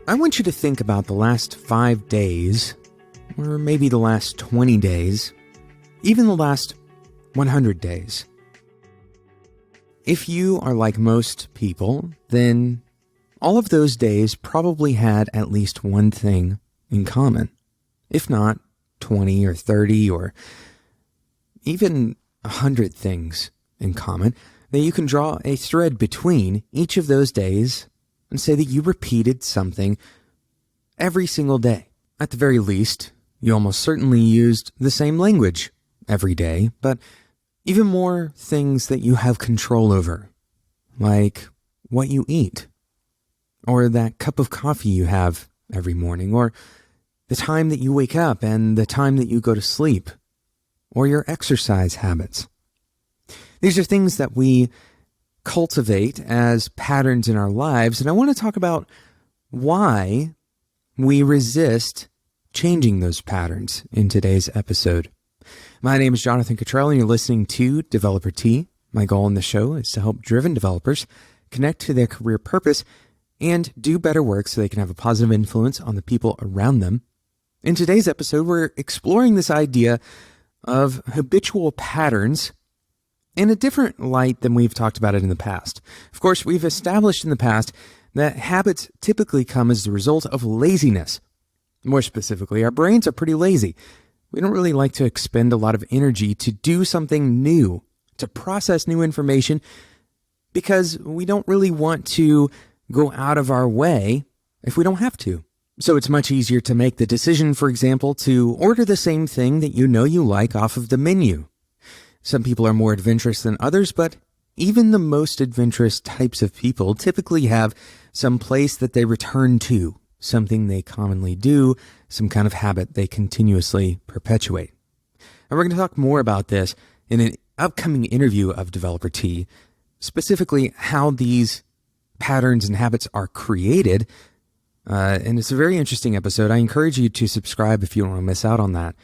I want you to think about the last 5 days, or maybe the last 20 days, even the last 100 days. If you are like most people, then all of those days probably had at least one thing in common. If not 20 or 30 or even 100 things in common, that you can draw a thread between each of those days and say that you repeated something every single day. At the very least, you almost certainly used the same language every day, but even more things that you have control over, like what you eat, or that cup of coffee you have every morning, or the time that you wake up and the time that you go to sleep, or your exercise habits. These are things that we cultivate as patterns in our lives, and I want to talk about why we resist changing those patterns in today's episode. My name is Jonathan Cottrell, and you're listening to Developer Tea. My goal in the show is to help driven developers connect to their career purpose and do better work so they can have a positive influence on the people around them. In today's episode, we're exploring this idea of habitual patterns in a different light than we've talked about it in the past. Of course, we've established in the past that habits typically come as the result of laziness. More specifically, our brains are pretty lazy. We don't really like to expend a lot of energy to do something new, to process new information, because we don't really want to go out of our way if we don't have to. So it's much easier to make the decision, for example, to order the same thing that you know you like off of the menu. Some people are more adventurous than others, but even the most adventurous types of people typically have some place that they return to, something they commonly do, some kind of habit they continuously perpetuate. And we're going to talk more about this in an upcoming interview of Developer Tea, specifically how these patterns and habits are created. And it's a very interesting episode. I encourage you to subscribe if you don't want to miss out on that.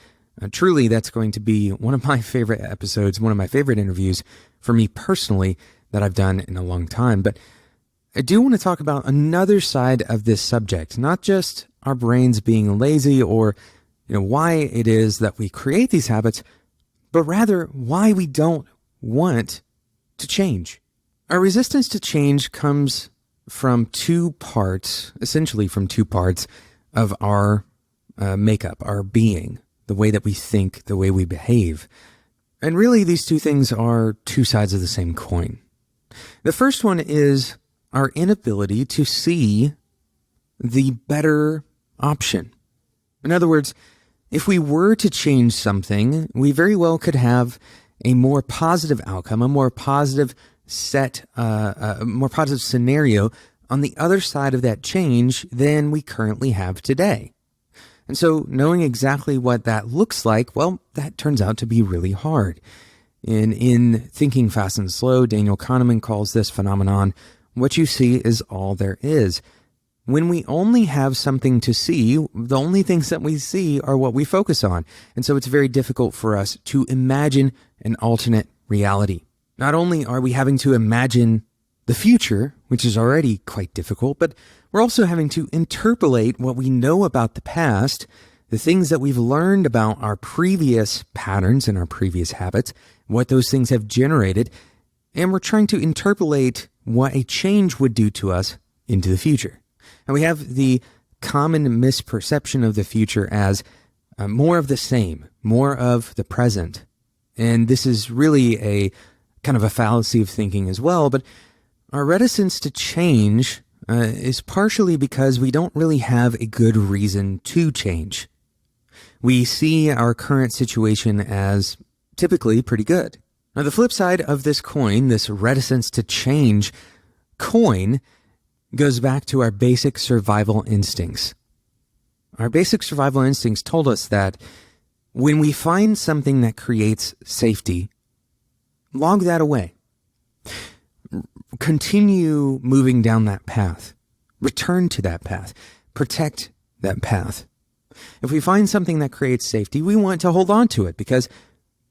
Truly, that's going to be one of my favorite episodes, one of my favorite interviews for me personally that I've done in a long time. But I do want to talk about another side of this subject, not just our brains being lazy or why it is that we create these habits, but rather why we don't want to change. Our resistance to change comes from essentially from two parts of our makeup, our being, the way that we think, the way we behave. And really, these two things are two sides of the same coin. The first one is our inability to see the better option. In other words, if we were to change something, we very well could have a more positive outcome, a more positive more positive scenario on the other side of that change than we currently have today. And so knowing exactly what that looks like, well, that turns out to be really hard. In Thinking Fast and Slow, Daniel Kahneman calls this phenomenon, what you see is all there is. When we only have something to see, the only things that we see are what we focus on. And so it's very difficult for us to imagine an alternate reality. Not only are we having to imagine the future, which is already quite difficult, but we're also having to interpolate what we know about the past, the things that we've learned about our previous patterns and our previous habits, what those things have generated, and we're trying to interpolate what a change would do to us into the future. And we have the common misperception of the future as more of the same, more of the present. And this is really a kind of a fallacy of thinking as well, but our reticence to change is partially because we don't really have a good reason to change. We see our current situation as typically pretty good. Now, the flip side of this coin, this reticence to change coin, goes back to our basic survival instincts. Our basic survival instincts told us that when we find something that creates safety, log that away. Continue moving down that path. Return to that path. Protect that path. If we find something that creates safety, we want to hold on to it because,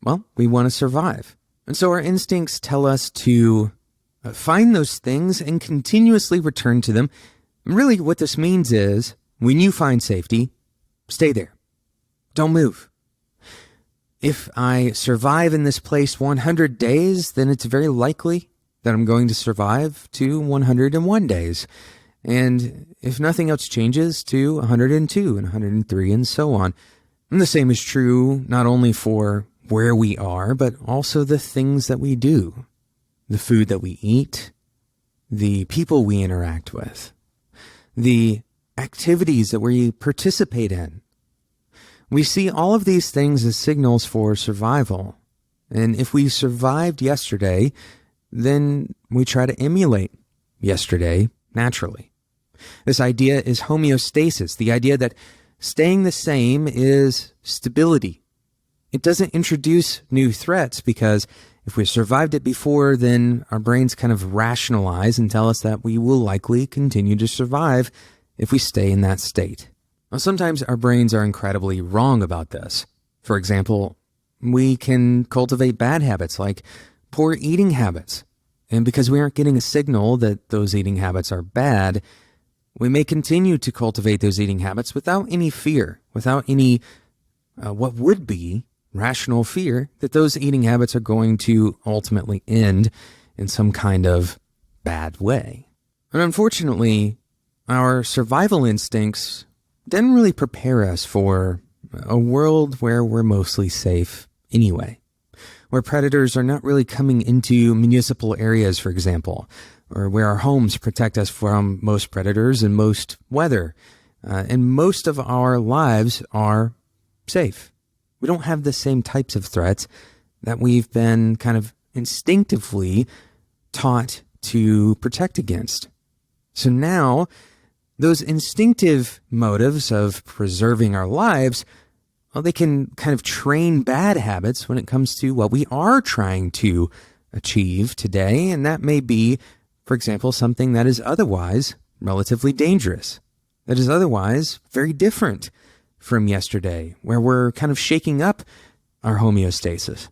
well, we want to survive. And so our instincts tell us to Find those things and continuously return to them. And really, what this means is when you find safety, stay there. Don't move. If I survive in this place 100 days, then it's very likely that I'm going to survive to 101 days. And if nothing else changes, to 102 and 103 and so on. And the same is true not only for where we are, but also the things that we do, the food that we eat, the people we interact with, the activities that we participate in. We see all of these things as signals for survival. And if we survived yesterday, then we try to emulate yesterday naturally. This idea is homeostasis, the idea that staying the same is stability. It doesn't introduce new threats because if we survived it before, then our brains kind of rationalize and tell us that we will likely continue to survive if we stay in that state. Now, sometimes our brains are incredibly wrong about this. For example, we can cultivate bad habits like poor eating habits. And because we aren't getting a signal that those eating habits are bad, we may continue to cultivate those eating habits without any fear, without any what would be rational fear that those eating habits are going to ultimately end in some kind of bad way. And unfortunately, our survival instincts didn't really prepare us for a world where we're mostly safe anyway, where predators are not really coming into municipal areas, for example, or where our homes protect us from most predators and most weather, and most of our lives are safe. We don't have the same types of threats that we've been kind of instinctively taught to protect against. So now, those instinctive motives of preserving our lives, well, they can kind of train bad habits when it comes to what we are trying to achieve today. And that may be, for example, something that is otherwise relatively dangerous, that is otherwise very different from yesterday, where we're kind of shaking up our homeostasis.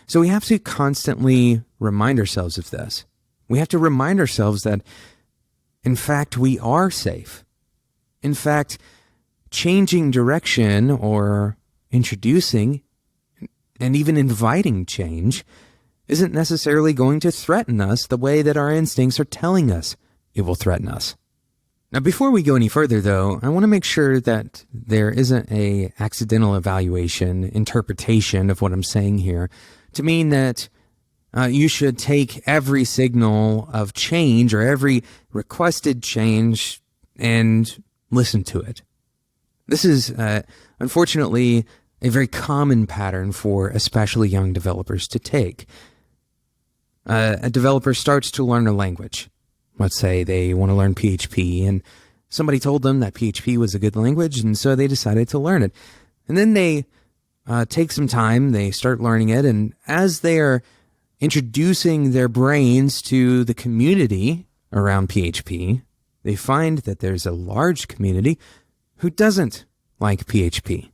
So we have to constantly remind ourselves of this. We have to remind ourselves that, in fact, we are safe. In fact, changing direction or introducing and even inviting change isn't necessarily going to threaten us the way that our instincts are telling us it will threaten us. Now, before we go any further, though, I want to make sure that there isn't a accidental evaluation, interpretation of what I'm saying here to mean that you should take every signal of change or every requested change and listen to it. This is, unfortunately, a very common pattern for especially young developers to take. A developer starts to learn a language. Let's say they want to learn PHP, and somebody told them that PHP was a good language, and so they decided to learn it. And then they take some time, they start learning it, and as they are introducing their brains to the community around PHP, they find that there's a large community who doesn't like PHP.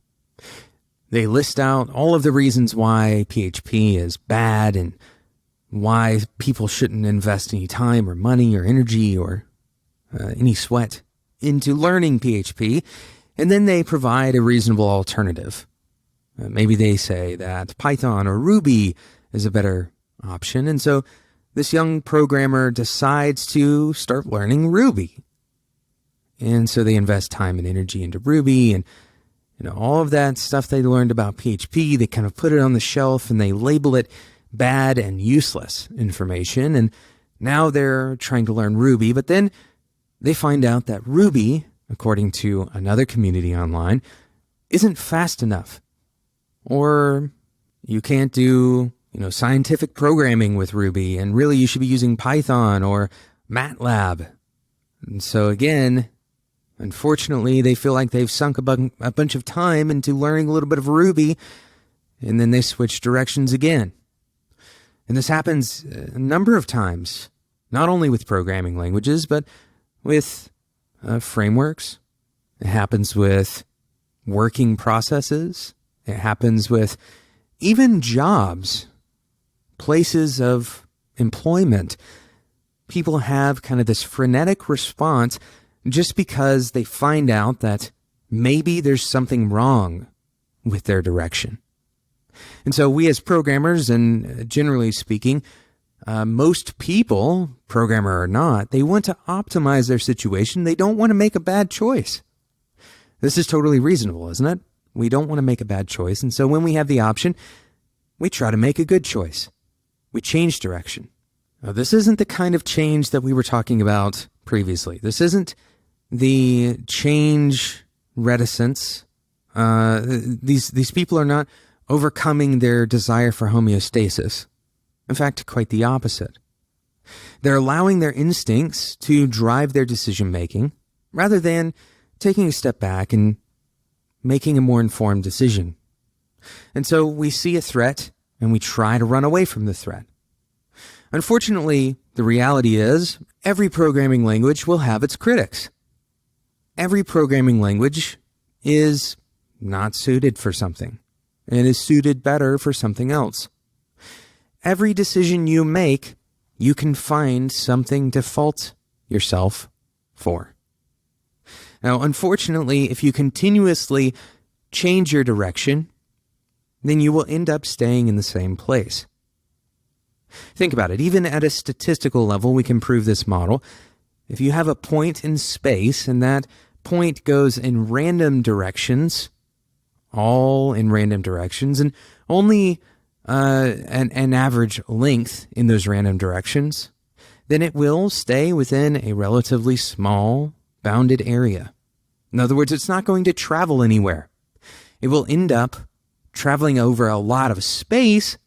They list out all of the reasons why PHP is bad and why people shouldn't invest any time or money or energy or any sweat into learning PHP, and then they provide a reasonable alternative. Maybe they say that Python or Ruby is a better option, and so this young programmer decides to start learning Ruby. And so they invest time and energy into Ruby, and all of that stuff they learned about PHP, they kind of put it on the shelf and they label it bad and useless information. And now they're trying to learn Ruby, but then they find out that Ruby, according to another community online, isn't fast enough. Or you can't do, scientific programming with Ruby, and really you should be using Python or MATLAB. And so again, unfortunately, they feel like they've sunk a bunch of time into learning a little bit of Ruby, and then they switch directions again. And this happens a number of times, not only with programming languages, but with frameworks. It happens with working processes. It happens with even jobs, places of employment. people have kind of this frenetic response just because they find out that maybe there's something wrong with their direction. And so we as programmers, and generally speaking, most people, programmer or not, they want to optimize their situation. They don't want to make a bad choice. This is totally reasonable, isn't it? We don't want to make a bad choice. And so when we have the option, we try to make a good choice. We change direction. Now, this isn't the kind of change that we were talking about previously. This isn't the change reticence. These people are not overcoming their desire for homeostasis. In fact, quite the opposite. They're allowing their instincts to drive their decision-making rather than taking a step back and making a more informed decision. And so we see a threat and we try to run away from the threat. Unfortunately, the reality is every programming language will have its critics. Every programming language is not suited for something and is suited better for something else. Every decision you make, you can find something to fault yourself for. Now, unfortunately, if you continuously change your direction, then you will end up staying in the same place. Think about it. Even at a statistical level, we can prove this model. If you have a point in space and that point goes in random directions, all in random directions, and only an average length in those random directions, then it will stay within a relatively small, bounded area. In other words, it's not going to travel anywhere. It will end up traveling over a lot of space,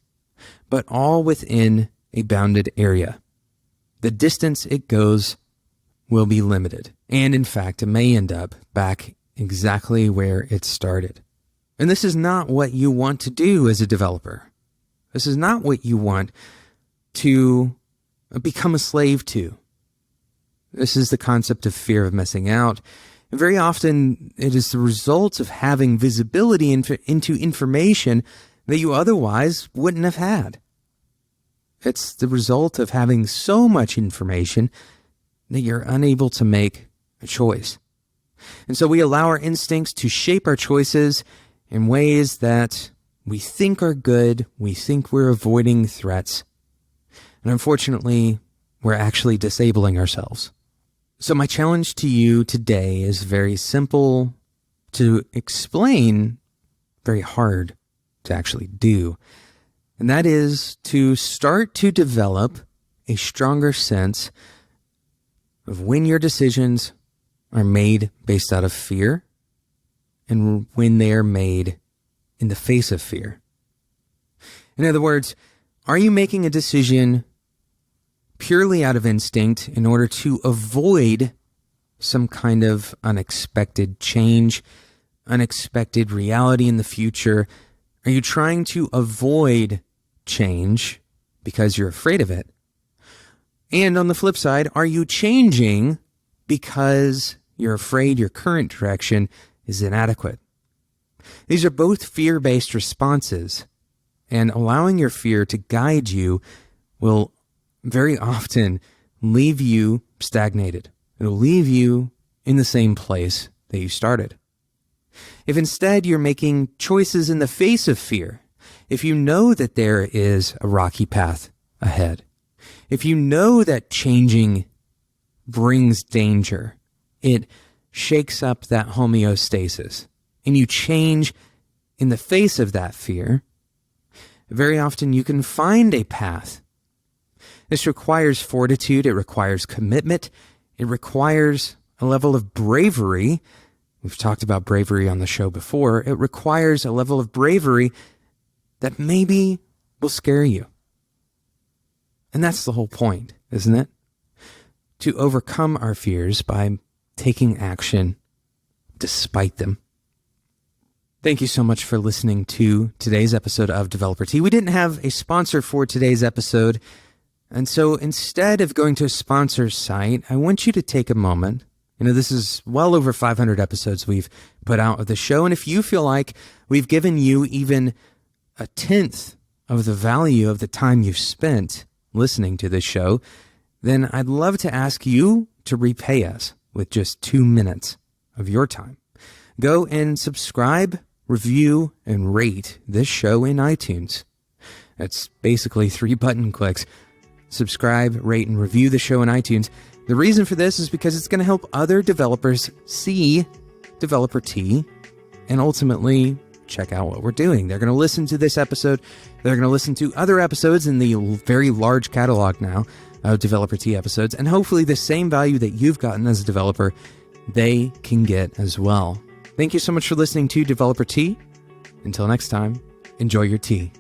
but all within a bounded area. The distance it goes will be limited, and in fact, it may end up back exactly where it started. And this is not what you want to do as a developer. This is not what you want to become a slave to. This is the concept of fear of missing out. And very often, it is the result of having visibility into information that you otherwise wouldn't have had. It's the result of having so much information that you're unable to make a choice. And so we allow our instincts to shape our choices in ways that we think are good, we think we're avoiding threats, and unfortunately, we're actually disabling ourselves. So my challenge to you today is very simple to explain, very hard to actually do, and that is to start to develop a stronger sense of when your decisions are made based out of fear and when they are made in the face of fear. In other words, are you making a decision purely out of instinct in order to avoid some kind of unexpected change, unexpected reality in the future? Are you trying to avoid change because you're afraid of it? And on the flip side, are you changing because you're afraid your current direction is inadequate? These are both fear-based responses, and allowing your fear to guide you will very often leave you stagnated. It'll leave you in the same place that you started. If instead you're making choices in the face of fear, if you know that there is a rocky path ahead, if you know that changing brings danger, it shakes up that homeostasis, and you change in the face of that fear, very often you can find a path. This requires fortitude, it requires commitment, it requires a level of bravery. We've talked about bravery on the show before. It requires a level of bravery that maybe will scare you. And that's the whole point, isn't it? To overcome our fears by taking action despite them. Thank you so much for listening to today's episode of Developer Tea. We didn't have a sponsor for today's episode, and so instead of going to a sponsor's site, I want you to take a moment. This is well over 500 episodes we've put out of the show, and if you feel like we've given you even a tenth of the value of the time you've spent listening to this show, then I'd love to ask you to repay us with just 2 minutes of your time. Go and subscribe, review, and rate this show in iTunes. That's basically 3 button clicks. Subscribe, rate, and review the show in iTunes. The reason for this is because it's going to help other developers see Developer Tea and ultimately check out what we're doing. They're going to listen to this episode. They're going to listen to other episodes in the very large catalog now of Developer Tea episodes. And hopefully the same value that you've gotten as a developer, they can get as well. Thank you so much for listening to Developer Tea. Until next time, enjoy your tea.